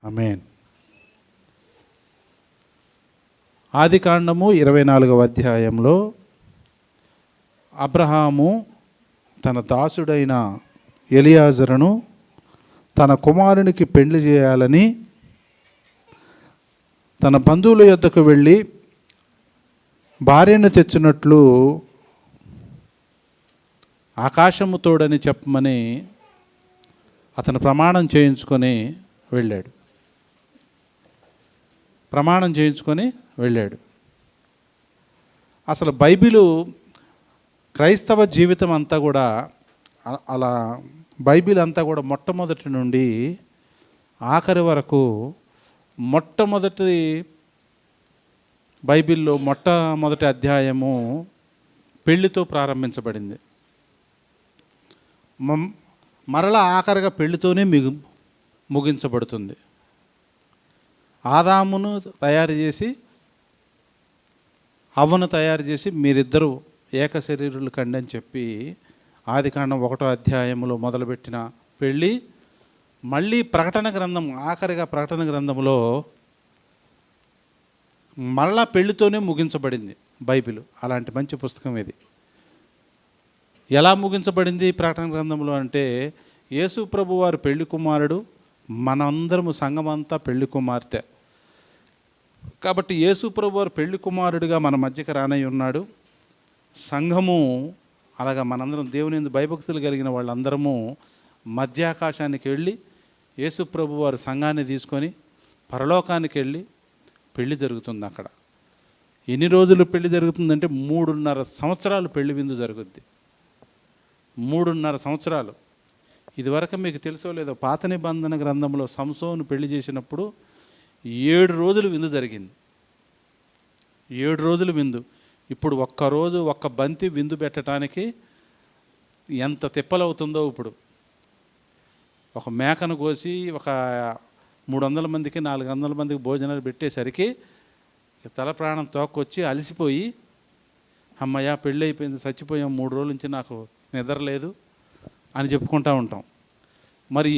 ఆమేన్. ఆదికాండము 24వ అధ్యాయంలో అబ్రహాము తన దాసుడైన ఎలియాజరును తన కుమారునికి పెళ్లి చేయాలని తన బంధువుల యొద్దకు వెళ్ళి భార్యను తెచ్చినట్లు ఆకాశము తోడని చెప్పమని అతను ప్రమాణం చేయించుకొని వెళ్ళాడు. అసలు బైబిలు క్రైస్తవ జీవితం అంతా కూడా అలా బైబిల్ అంతా కూడా మొట్టమొదటి నుండి ఆఖరి వరకు మొట్టమొదటి బైబిల్లో మొట్టమొదటి అధ్యాయము పెళ్లితో ప్రారంభించబడింది. మరలా ఆఖరిగా పెళ్లితోనే ముగించబడుతుంది. ఆదామును తయారు చేసి హవ్వను తయారు చేసి మీరిద్దరూ ఏక శరీరులు కండి అని చెప్పి ఆదికాండం 1వ అధ్యాయంలో మొదలుపెట్టిన పెళ్ళి మళ్ళీ ప్రకటన గ్రంథం ఆఖరిగా ప్రకటన గ్రంథంలో మళ్ళా పెళ్లితోనే ముగించబడింది బైబిల్. అలాంటి మంచి పుస్తకం ఇది. ఎలా ముగించబడింది ప్రకటన గ్రంథంలో అంటే, యేసు ప్రభు వారు పెళ్లి కుమారుడు, మనందరము సంఘమంతా పెళ్లి కుమార్తె. కాబట్టి యేసు ప్రభు వారు పెళ్లి కుమారుడిగా మన మధ్యకి రానై ఉన్నాడు. సంఘము అలాగా మనందరం దేవుని యందు భయభక్తులు కలిగిన వాళ్ళందరము మధ్యాకాశానికి వెళ్ళి యేసు ప్రభు వారు సంఘాన్ని తీసుకొని పరలోకానికి వెళ్ళి పెళ్లి జరుగుతుంది. అక్కడ ఎన్ని రోజులు పెళ్లి జరుగుతుందంటే 3.5 సంవత్సరాలు పెళ్లి విందు జరుగుద్ది. 3.5 సంవత్సరాలు. ఇదివరకు మీకు తెలుసో లేదో, పాత నిబంధన గ్రంథంలో సంసోను పెళ్లి చేసినప్పుడు 7 రోజులు విందు జరిగింది. 7 రోజులు విందు. ఇప్పుడు ఒక్కరోజు ఒక్క బంతి విందు పెట్టడానికి ఎంత తిప్పలవుతుందో. ఇప్పుడు ఒక మేకను కోసి ఒక 300 మందికి 400 మందికి భోజనాలు పెట్టేసరికి తల ప్రాణం తోక్కొచ్చి అలసిపోయి, అమ్మయ్య పెళ్ళి అయిపోయింది, చచ్చిపోయాం, 3 రోజుల నుంచి నాకు నిద్ర లేదు అని చెప్పుకుంటూ ఉంటాం. మరి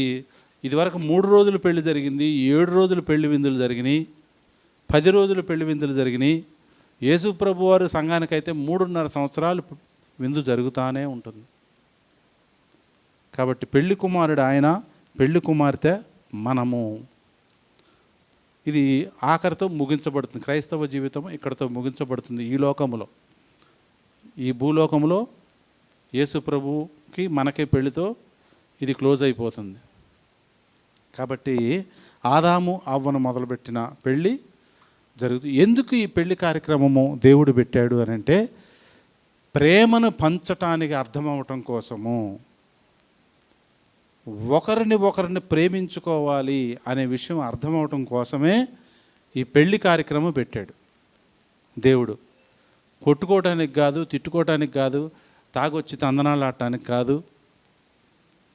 ఇదివరకు 3 రోజులు పెళ్లి జరిగింది, 7 రోజులు పెళ్లి విందులు జరిగినాయి, 10 రోజులు పెళ్లి విందులు జరిగినాయి. యేసు ప్రభు వారు సంఘానికైతే 3.5 సంవత్సరాలు విందు జరుగుతూనే ఉంటుంది. కాబట్టి పెళ్లి కుమారుడు ఆయన, పెళ్లి కుమార్తె మనము. ఇది ఆఖరితో ముగించబడుతుంది. క్రైస్తవ జీవితం ఇక్కడితో ముగించబడుతుంది. ఈ లోకములో, ఈ భూలోకములో యేసు ప్రభుకి మనకే పెళ్లితో ఇది క్లోజ్ అయిపోతుంది. కాబట్టి ఆదాము అవ్వను మొదలుపెట్టిన పెళ్ళి జరుగుతుంది. ఎందుకు ఈ పెళ్లి కార్యక్రమము దేవుడు పెట్టాడు అని అంటే, ప్రేమను పంచటానికి అర్థమవటం కోసము, ఒకరిని ప్రేమించుకోవాలి అనే విషయం అర్థమవటం కోసమే ఈ పెళ్లి కార్యక్రమం పెట్టాడు దేవుడు. కొట్టుకోవటానికి కాదు, తిట్టుకోవటానికి కాదు, తాగొచ్చి తందనాలు ఆడటానికి కాదు,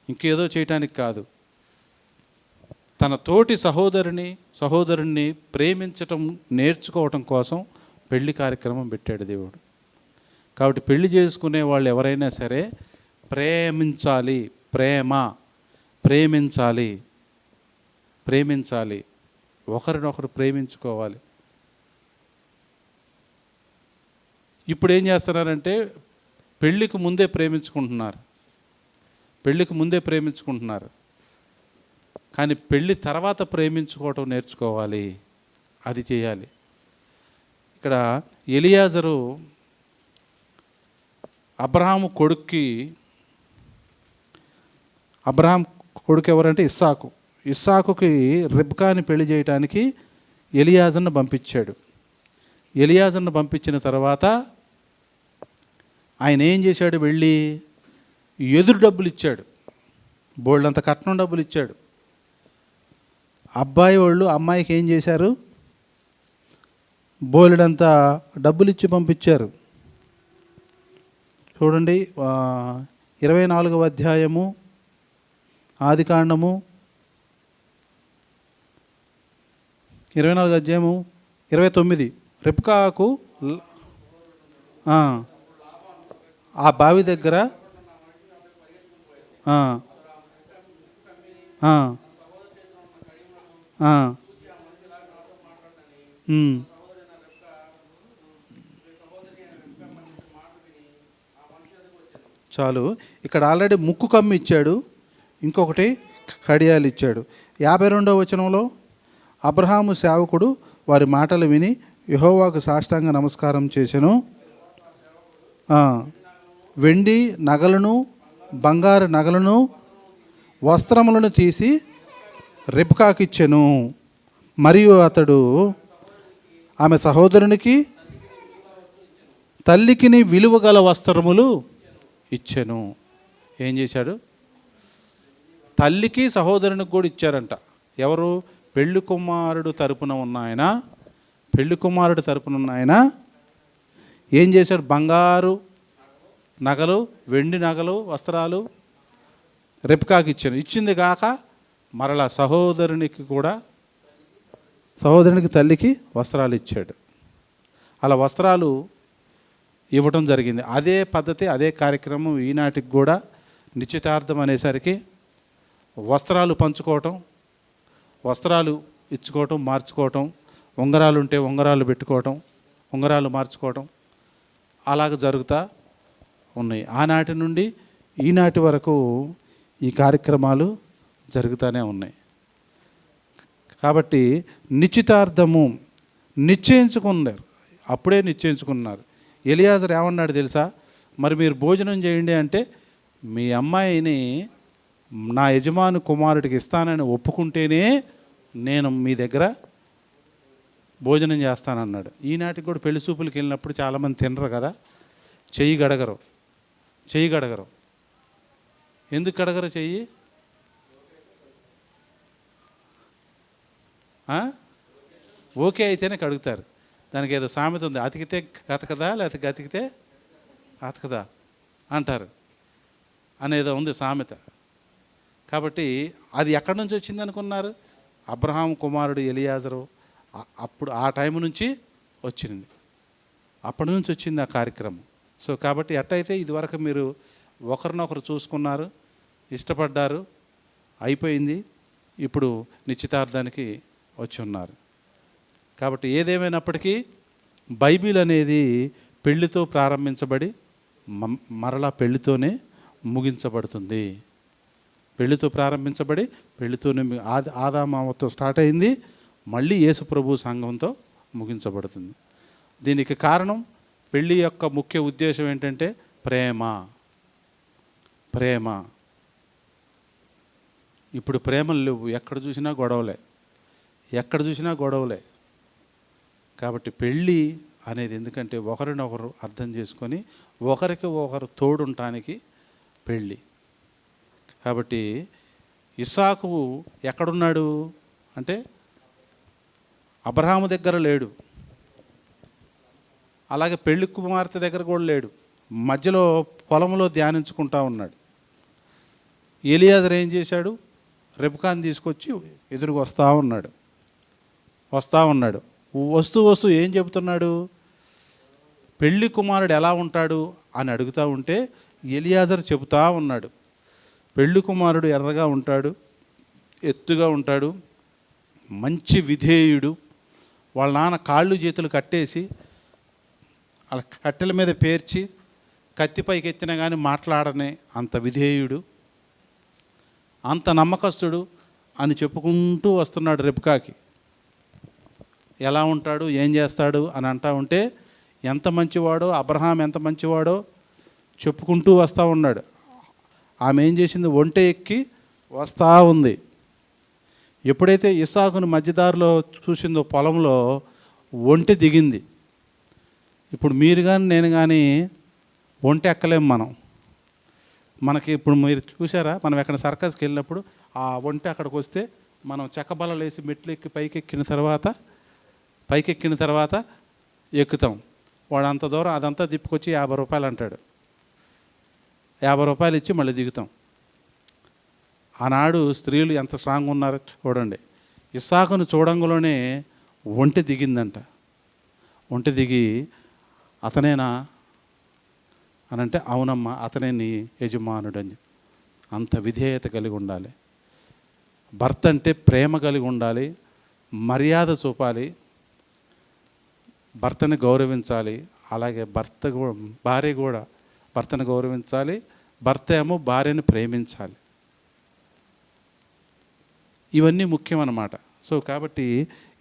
ఇంకేదో చేయటానికి కాదు. తన తోటి సహోదరుణ్ణి ప్రేమించటం నేర్చుకోవటం కోసం పెళ్లి కార్యక్రమం పెట్టాడు దేవుడు. కాబట్టి పెళ్లి చేసుకునే వాళ్ళు ఎవరైనా సరే ప్రేమించాలి. ప్రేమించాలి, ఒకరినొకరు ప్రేమించుకోవాలి. ఇప్పుడు ఏం చేస్తున్నారంటే పెళ్ళికి ముందే ప్రేమించుకుంటున్నారు. కానీ పెళ్ళి తర్వాత ప్రేమించుకోవటం నేర్చుకోవాలి. అది చేయాలి. ఇక్కడ ఎలియాజరు అబ్రహాం కొడుకు ఎవరంటే ఇస్సాకుకి రిబ్కాని పెళ్లి చేయడానికి ఎలియాజర్ను పంపించాడు. ఎలియాజర్ను పంపించిన తర్వాత ఆయన ఏం చేశాడు? వెళ్ళి ఎదురు డబ్బులు ఇచ్చాడు. బోల్డంత కట్నం డబ్బులు ఇచ్చాడు. అబ్బాయి వాళ్ళు అమ్మాయికి ఏం చేశారు? బోలెడంత డబ్బులు ఇచ్చి పంపించారు. చూడండి, 24వ అధ్యాయము ఆదికాండము 24వ అధ్యాయము 29. రిబ్కాకు ఆ బావి దగ్గర ఆ. ఉమ్. చాలు. ఇక్కడ ఆల్రెడీ ముక్కు కమ్మి ఇచ్చాడు, ఇంకొకటి కడియాలు ఇచ్చాడు. 52వ వచనంలో అబ్రహాము సేవకుడు వారి మాటలు విని యెహోవాకు సాష్టాంగ నమస్కారం చేసెను. వెండి నగలను బంగారు నగలను వస్త్రములను తీసి రిబ్కాకిచ్చెను. మరియు అతడు ఆమె సహోదరునికి తల్లికిని విలువ గల వస్త్రములు ఇచ్చెను. ఏం చేశాడు? తల్లికి సహోదరునికి కూడా ఇచ్చారంట. ఎవరు? పెళ్లి కుమారుడు తరపున ఉన్న ఆయన. పెళ్లి కుమారుడు తరపున ఉన్న ఆయన ఏం చేశాడు? బంగారు నగలు, వెండి నగలు, వస్త్రాలు రిబ్కాకి ఇచ్చాను. ఇచ్చింది కాక మరలా సహోదరునికి కూడా, సహోదరునికి తల్లికి వస్త్రాలు ఇచ్చాడు. అలా వస్త్రాలు ఇవ్వటం జరిగింది. అదే పద్ధతి, అదే కార్యక్రమం ఈనాటికి కూడా. నిశ్చితార్థం అనేసరికి వస్త్రాలు పంచుకోవటం, వస్త్రాలు ఇచ్చుకోవటం, మార్చుకోవటం, ఉంగరాలు ఉంటే ఉంగరాలు పెట్టుకోవటం, ఉంగరాలు మార్చుకోవటం అలాగ జరుగుతూ ఉన్నాయి. ఆనాటి నుండి ఈనాటి వరకు ఈ కార్యక్రమాలు జరుగుతూనే ఉన్నాయి. కాబట్టి నిశ్చితార్థము నిశ్చయించుకున్నారు, అప్పుడే నిశ్చయించుకున్నారు. ఎలియాజరు ఏమన్నాడు తెలుసా? మరి మీరు భోజనం చేయండి అంటే, మీ అమ్మాయిని నా యజమాని కుమారుడికి ఇస్తానని ఒప్పుకుంటేనే నేను మీ దగ్గర భోజనం చేస్తానన్నాడు. ఈనాటికి కూడా పెళ్లి చూపులకు వెళ్ళినప్పుడు చాలామంది తినరు కదా, చెయ్యి గడగరు. ఎందుకు కడగరు చెయ్యి? ఓకే అయితేనే కడుగుతారు. దానికి ఏదో సామెత ఉంది, అతికితే గతకదా లేకపోతే గతికితే అతకదా అంటారు అనేదో ఉంది సామెత. కాబట్టి అది ఎక్కడి నుంచి వచ్చింది అనుకున్నారు? అబ్రహాం కుమారుడు ఎలియాజరు అప్పుడు ఆ టైం నుంచి వచ్చింది, అప్పటి నుంచి వచ్చింది ఆ కార్యక్రమం. సో కాబట్టి ఎట్టయితే ఇదివరకు మీరు ఒకరినొకరు చూసుకున్నారు, ఇష్టపడ్డారు, అయిపోయింది, ఇప్పుడు నిశ్చితార్థానికి వచ్చి ఉన్నారు. కాబట్టి ఏదేమైనప్పటికీ బైబిల్ అనేది పెళ్లితో ప్రారంభించబడి మరలా పెళ్లితోనే ముగించబడుతుంది. పెళ్లితో ప్రారంభించబడి పెళ్లితోనే ఆదామావతో స్టార్ట్ అయింది, మళ్ళీ యేసు ప్రభు సంఘంతో ముగించబడుతుంది. దీనికి కారణం పెళ్లి యొక్క ముఖ్య ఉద్దేశం ఏంటంటే ప్రేమ. ఇప్పుడు ప్రేమలు లేవు, ఎక్కడ చూసినా గొడవలే. కాబట్టి పెళ్ళి అనేది ఎందుకంటే ఒకరినొకరు అర్థం చేసుకొని ఒకరికి ఒకరు తోడుంటానికి పెళ్ళి. కాబట్టి ఇస్సాకు ఎక్కడున్నాడు అంటే అబ్రహాము దగ్గర లేడు, అలాగే పెళ్లి కుమార్తె దగ్గర కూడా లేడు, మధ్యలో పొలంలో ధ్యానించుకుంటా ఉన్నాడు. ఎలియాజరు ఏం చేశాడు? రిబ్కాను తీసుకొచ్చి ఎదురుగా వస్తూ ఉన్నాడు. వస్తూ ఏం చెబుతున్నాడు? పెళ్లి కుమారుడు ఎలా ఉంటాడు అని అడుగుతూ ఉంటే ఎలియాజరు చెబుతూ ఉన్నాడు. పెళ్లి కుమారుడు ఎర్రగా ఉంటాడు, ఎత్తుగా ఉంటాడు, మంచి విధేయుడు. వాళ్ళ నాన్న కాళ్ళు చేతులు కట్టేసి అలా కట్టెల మీద పేర్చి కత్తిపైకి ఎత్తినా కానీ మాట్లాడనే అంత విధేయుడు, అంత నమ్మకస్తుడు అని చెప్పుకుంటూ వస్తున్నాడు రిబ్కాకి. ఎలా ఉంటాడు, ఏం చేస్తాడు అని అంటూ ఉంటే ఎంత మంచివాడో, అబ్రహాం ఎంత మంచివాడో చెప్పుకుంటూ వస్తూ ఉన్నాడు. ఆమె ఏం చేసింది? ఒంటె ఎక్కి వస్తూ ఉంది. ఎప్పుడైతే ఇస్సాకును మధ్యదారిలో చూసిందో పొలంలో ఒంటె దిగింది. ఇప్పుడు మీరు కానీ నేను కానీ ఒంటె ఎక్కలేం మనకి. ఇప్పుడు మీరు చూసారా, మనం ఎక్కడ సర్కస్కి వెళ్ళినప్పుడు ఆ ఒంటె అక్కడికి వస్తే మనం చెక్కబల్లలు వేసి మెట్లు ఎక్కి పైకెక్కిన తర్వాత ఎక్కుతాం. వాడు అంత దూరం అదంతా తిప్పుకొచ్చి 50 రూపాయలు అంటాడు. 50 రూపాయలు ఇచ్చి మళ్ళీ దిగుతాం. ఆనాడు స్త్రీలు ఎంత స్ట్రాంగ్ ఉన్నారో చూడండి. ఇస్సాకును చూడంగానే ఒంటె దిగిందంట. ఒంటె దిగి అతనేనా అని అంటే, అవునమ్మా అతనే నీ యజమానుడు అని. అంత విధేయత కలిగి ఉండాలి. భర్త అంటే ప్రేమ కలిగి ఉండాలి, మర్యాద చూపాలి, భర్తని గౌరవించాలి. అలాగే భార్య కూడా భర్తను గౌరవించాలి, భర్త ఏమో భార్యను ప్రేమించాలి. ఇవన్నీ ముఖ్యం అన్నమాట. సో కాబట్టి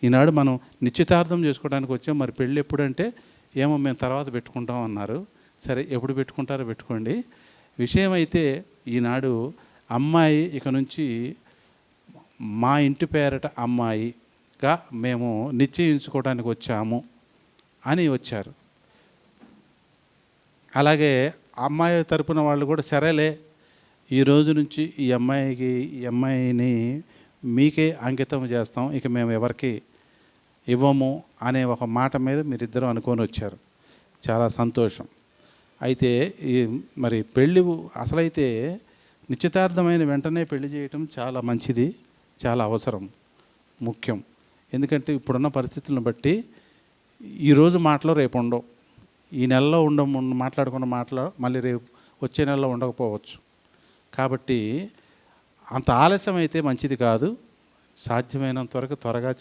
ఈనాడు మనం నిశ్చితార్థం చేసుకోవడానికి వచ్చాం. మరి పెళ్ళి ఎప్పుడంటే ఏమో మేము తర్వాత పెట్టుకుంటాం అన్నారు. సరే, ఎప్పుడు పెట్టుకుంటారో పెట్టుకోండి. విషయం అయితే ఈనాడు అమ్మాయి ఇక నుంచి మా ఇంటి పేరట అమ్మాయిగా మేము నిశ్చయించుకోవడానికి వచ్చాము అని వచ్చారు. అలాగే అమ్మాయి తరపున వాళ్ళు కూడా సరేలే, ఈ రోజు నుంచి ఈ అమ్మాయిని మీకే అంకితం చేస్తాం, ఇక మేము ఎవరికి ఇవ్వము అనే ఒక మాట మీద మీరిద్దరూ అనుకొని వచ్చారు. చాలా సంతోషం. అయితే మరి పెళ్ళి అసలైతే నిశ్చితార్థమైన వెంటనే పెళ్లి చేయటం చాలా మంచిది, చాలా అవసరం, ముఖ్యం. ఎందుకంటే ఇప్పుడున్న పరిస్థితులను బట్టి ఈరోజు మాటలు రేపు ఉండవు, ఈ నెలలో మాట్లాడుకున్న మాటలు మళ్ళీ రేపు వచ్చే నెలలో ఉండకపోవచ్చు. కాబట్టి అంత ఆలస్యం అయితే మంచిది కాదు. సాధ్యమైనంత వరకు త్వరగా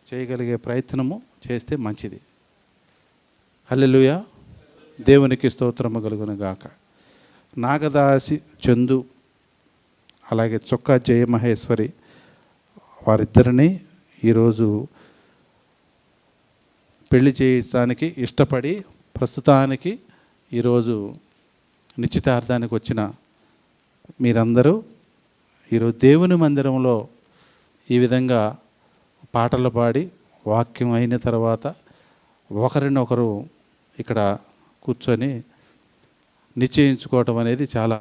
చేయగలిగే ప్రయత్నము చేస్తే మంచిది. హల్లెలూయా, దేవునికి స్తోత్రము కలుగును గాక. నాగదాసి చందు అలాగే చొక్కా జయమహేశ్వరి వారిద్దరిని ఈరోజు పెళ్లి చేయడానికి ఇష్టపడి ప్రస్తుతానికి ఈరోజు నిశ్చితార్థానికి వచ్చిన మీరందరూ ఈరోజు దేవుని మందిరంలో ఈ విధంగా పాటలు పాడి వాక్యం అయిన తర్వాత ఒకరినొకరు ఇక్కడ కూర్చొని నిశ్చయించుకోవటం అనేది చాలా